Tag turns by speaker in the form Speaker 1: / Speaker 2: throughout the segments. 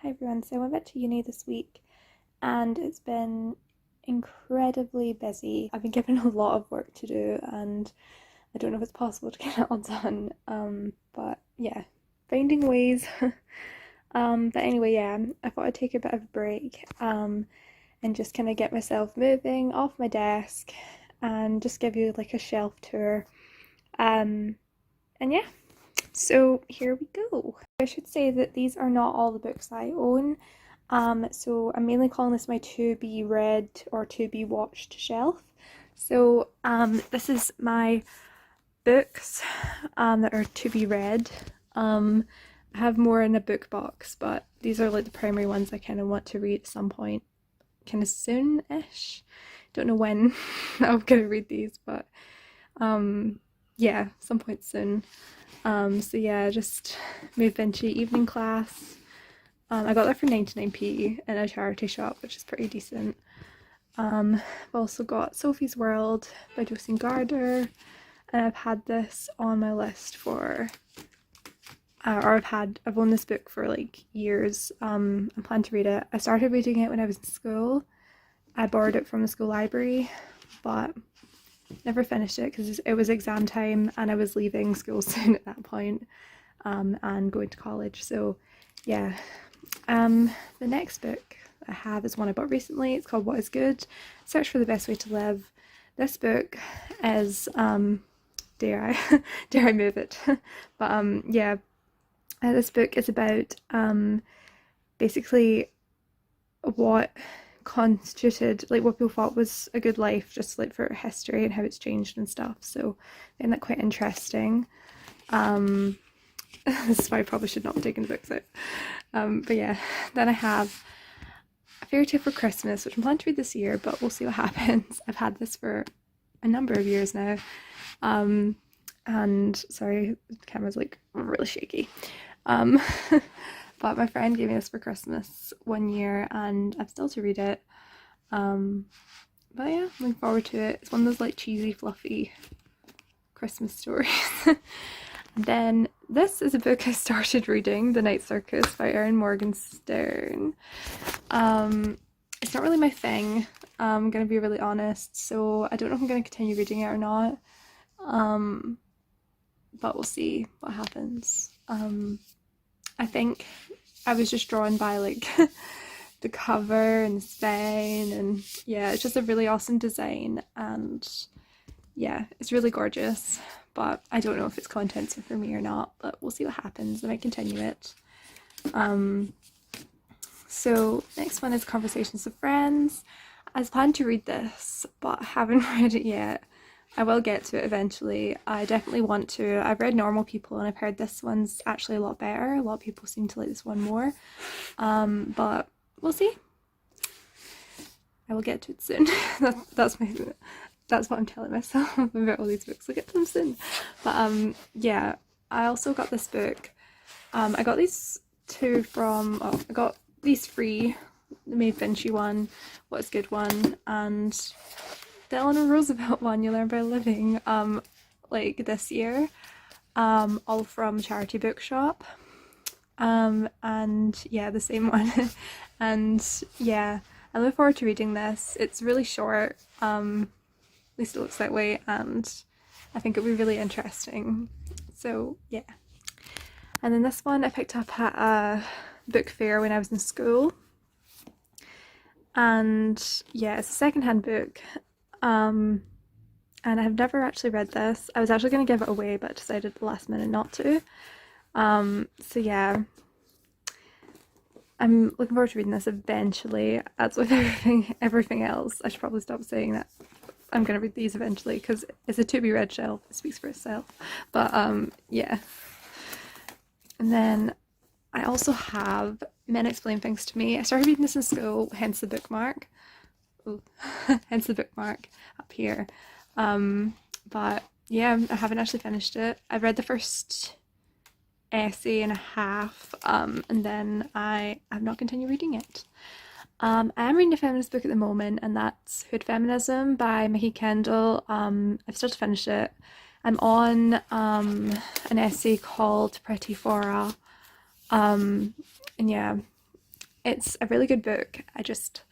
Speaker 1: Hi everyone, so I went back to uni this week and it's been incredibly busy. I've been given a lot of work to do and I don't know if it's possible to get it all done. But yeah, finding ways. But anyway, yeah, I thought I'd take a bit of a break and just kind of get myself moving off my desk and just give you like a shelf tour. And yeah, so here we go. I should say that these are not all the books I own. So I'm mainly calling this my to be read or to be watched shelf. So this is my books that are to be read. I have more in a book box, but these are like the primary ones I kind of want to read at some point, kind of soon-ish. Don't know when I'm gonna read these, but yeah, some point soon. So yeah, just moved into evening class. I got that for 99p in a charity shop, which is pretty decent. I've also got Sophie's World by Josie Gardner, and I've had this on my list for, or I've owned this book for like years. I plan to read it. I started reading it when I was in school. I borrowed it from the school library, but never finished it because it was exam time and I was leaving school soon at that point, and going to college. So yeah, the next book I have is one I bought recently. It's called What is Good? Search for the Best Way to Live. This book is dare I dare I move it? But yeah, this book is about basically what constituted like what people thought was a good life, just like for history and how it's changed and stuff. So I find that quite interesting. This is why I probably should not be taking the books out. But yeah, then I have A Fairy Tale for Christmas, which I'm planning to read this year, but we'll see what happens. I've had this for a number of years now. And sorry, the camera's like really shaky. But my friend gave me this for Christmas one year and I've still to read it. But yeah, looking forward to it. It's one of those like cheesy, fluffy Christmas stories. And then this is a book I started reading, The Night Circus by Erin Morgenstern. It's not really my thing, I'm gonna be really honest, so I don't know if I'm gonna continue reading it or not. But we'll see what happens. I think I was just drawn by like the cover and the spine, and yeah, it's just a really awesome design, and yeah, it's really gorgeous. But I don't know if its contents are for me or not, but we'll see what happens. I might continue it. So next one is Conversations with Friends. I was planning to read this, but I haven't read it yet. I will get to it eventually. I definitely want to. I've read Normal People and I've heard this one's actually a lot better. A lot of people seem to like this one more. But we'll see. I will get to it soon. That's what I'm telling myself about all these books. I'll get to them soon. But yeah, I also got this book. I got these two from, I got these free, the Maeve Binchy one, What is Good one, and the Eleanor Roosevelt one, You Learn by Living, like this year, all from Charity Bookshop, and yeah, the same one. And yeah, I look forward to reading this. It's really short, at least it looks that way, and I think it'll be really interesting. So yeah. And then this one I picked up at a book fair when I was in school, and yeah, it's a secondhand book. And I have never actually read this. I was actually going to give it away, but decided at the last minute not to. So yeah, I'm looking forward to reading this eventually. As with everything else, I should probably stop saying that I'm going to read these eventually, because it's a to be read shelf. It speaks for itself. But yeah. And then I also have Men Explain Things to Me. I started reading this in school, hence the bookmark. Ooh. Hence the bookmark up here. But yeah, I haven't actually finished it. I've read the first essay and a half, and then I have not continued reading it. I am reading a feminist book at the moment, and that's Hood Feminism by Mickey Kendall. I've still to finish it. I'm on an essay called Pretty Fora, and yeah, it's a really good book. I just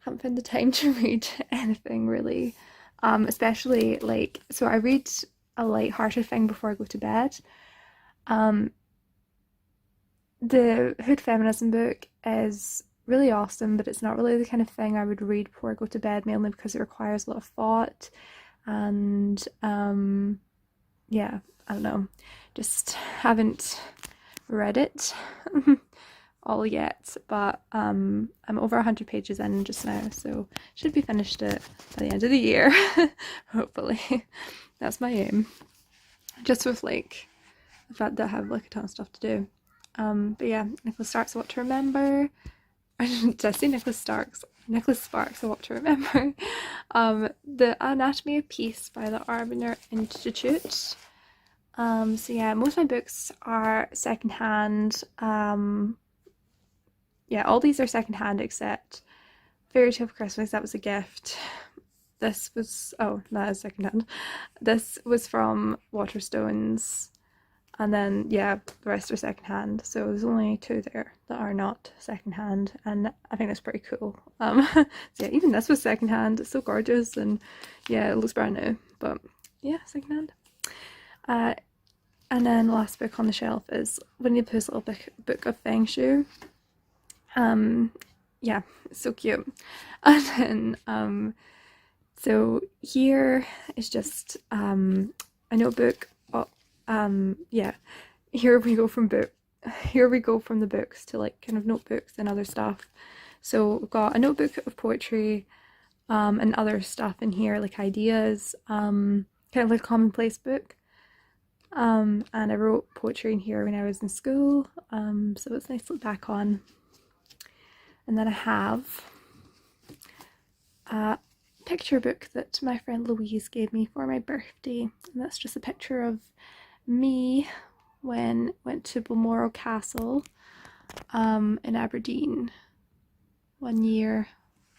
Speaker 1: haven't found the time to read anything really. Especially like, so I read a light-hearted thing before I go to bed. Um, the Hood Feminism book is really awesome, but it's not really the kind of thing I would read before I go to bed, mainly because it requires a lot of thought. And yeah, I don't know, just haven't read it all yet, but I'm over 100 pages in just now, so should be finished it by the end of the year, hopefully. That's my aim. Just with like the fact that I have like a ton of stuff to do. But yeah, Nicholas Sparks, A What to Remember. Did I say Nicholas Sparks? Nicholas Sparks, A What to Remember. The Anatomy of Peace by the Arbiter Institute. So yeah, most of my books are secondhand. Yeah, all these are secondhand except Fairy Tale for Christmas, that was a gift. This was, oh, that is secondhand. This was from Waterstones. And then, yeah, the rest are secondhand. So there's only 2 there that are not secondhand. And I think that's pretty cool. So yeah, even this was secondhand. It's so gorgeous. And yeah, it looks brand new. But yeah, secondhand. And then the last book on the shelf is Winnie the Pooh's Little Book of Feng Shui. Yeah, it's so cute. And then, so here is just a notebook. Yeah, here we go from the books to like kind of notebooks and other stuff. So we've got a notebook of poetry, and other stuff in here like ideas, kind of like a commonplace book. And I wrote poetry in here when I was in school, so it's nice to look back on. And then I have a picture book that my friend Louise gave me for my birthday, and that's just a picture of me when went to Balmoral Castle in Aberdeen one year,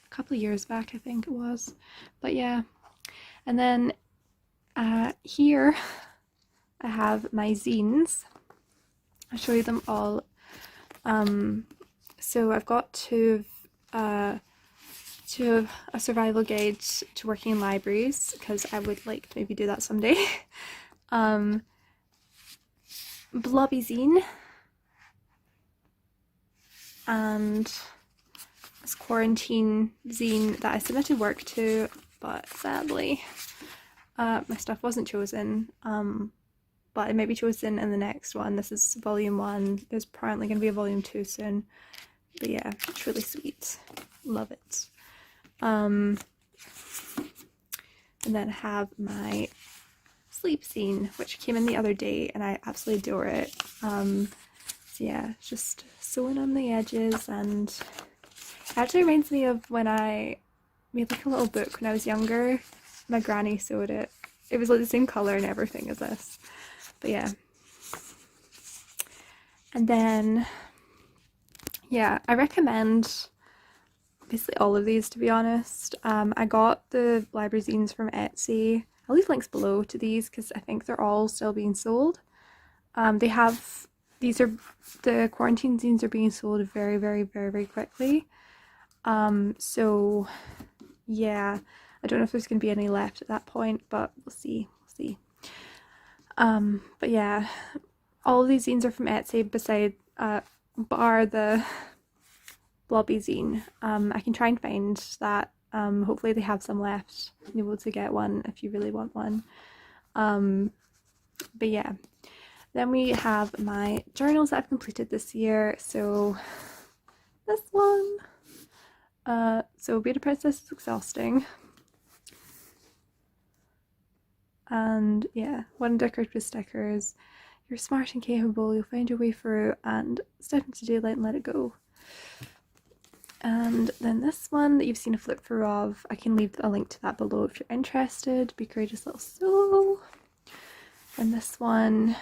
Speaker 1: a couple of years back I think it was, but yeah. And then here I have my zines. I'll show you them all. So I've got two of a survival guide to working in libraries, because I would like to maybe do that someday. Blobby Zine, and this quarantine zine that I submitted work to, but sadly my stuff wasn't chosen, but it may be chosen in the next one. This is volume 1. There's apparently going to be a volume 2 soon, but yeah, it's really sweet. Love it. And then I have my sleep scene, which came in the other day, and I absolutely adore it. So yeah, it's just sewing on the edges, and it actually reminds me of when I made like a little book when I was younger. My granny sewed it. It was like the same colour and everything as this. But yeah. And then, yeah, I recommend basically all of these, to be honest. I got the library zines from Etsy. I'll leave links below to these because I think they're all still being sold. The quarantine zines are being sold very, very, very, very quickly. So yeah, I don't know if there's going to be any left at that point, but we'll see. But yeah, all of these zines are from Etsy, bar the Blobby Zine. I can try and find that. Hopefully they have some left. You'll be able to get one if you really want one. But yeah, then we have my journals that I've completed this year. So this one, so Be the Princess is exhausting. And yeah, one decorated with stickers. You're smart and capable, you'll find your way through, and step into daylight and let it go. And then this one that you've seen a flip through of, I can leave a link to that below if you're interested. Be Courageous Little Soul. And this one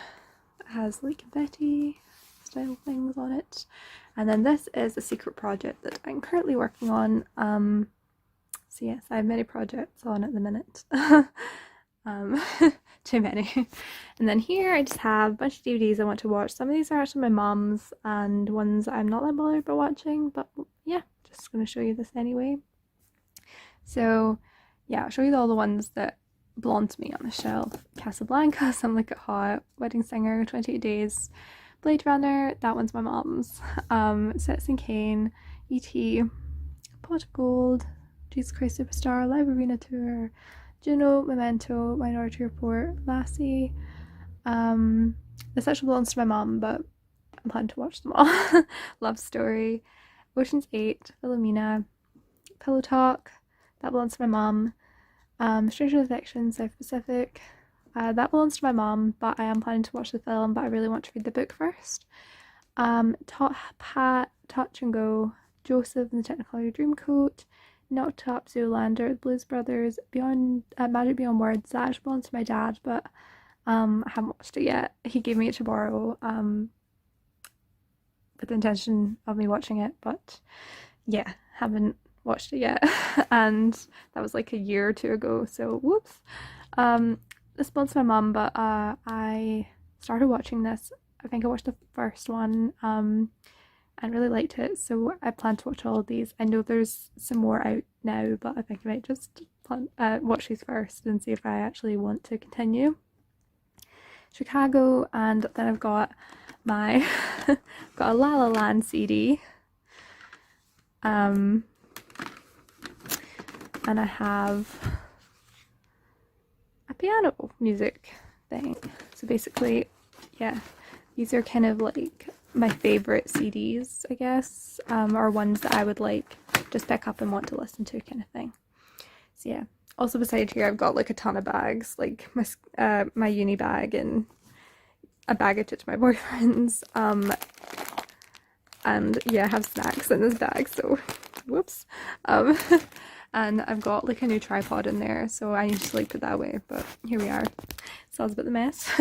Speaker 1: has like confetti style things on it. And then this is a secret project that I'm currently working on. So yes, I have many projects on at the minute. too many. And then here I just have a bunch of DVDs I want to watch. Some of these are actually my mum's and ones I'm not that bothered about watching, but yeah, just going to show you this anyway. So yeah, I'll show you all the ones that belong to me on the shelf. Casablanca, Some Like It Hot, Wedding Singer, 28 Days, Blade Runner, that one's my mom's. Citizen Kane, E.T., Pot of Gold, Jesus Christ Superstar, Live Arena Tour, Juno, Memento, Minority Report, Lassie. This actually belongs to my mom, but I'm planning to watch them all. Love Story, Ocean's 8, Philomena, Pillow Talk, that belongs to my mom. Stranger Affection, South Pacific, that belongs to my mom, but I am planning to watch the film, but I really want to read the book first. Top Hat, Touch and Go, Joseph and the Technicolor Dreamcoat, Knocked Up, Zoolander, The Blues Brothers, Beyond Magic Beyond Words. That actually belongs to my dad, but I haven't watched it yet. He gave me it to borrow with the intention of me watching it, but yeah, haven't watched it yet. And that was like a year or two ago, so whoops. This belongs to my mum, but I started watching this. I think I watched the first one and really liked it, so I plan to watch all of these. I know there's some more out now, but I think I might just watch these first and see if I actually want to continue. Chicago, and then I've got my got a La La Land CD, and I have a piano music thing. So basically, yeah, these are kind of like my favorite CDs, I guess, or ones that I would like just pick up and want to listen to, kind of thing. So yeah. Also beside here, I've got like a ton of bags, like my uni bag and a bag I took to my boyfriend's. And yeah, I have snacks in this bag, so whoops. And I've got like a new tripod in there, so I need to like put that away, but here we are. So I was a bit of a mess.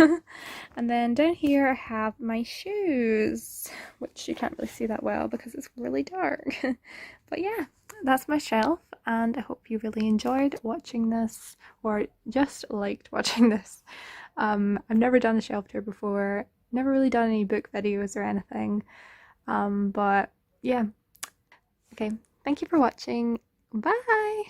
Speaker 1: And then down here I have my shoes, which you can't really see that well because it's really dark. But yeah, that's my shelf, and I hope you really enjoyed watching this, or just liked watching this. I've never done a shelf tour before, never really done any book videos or anything, but yeah. Okay, thank you for watching. Bye!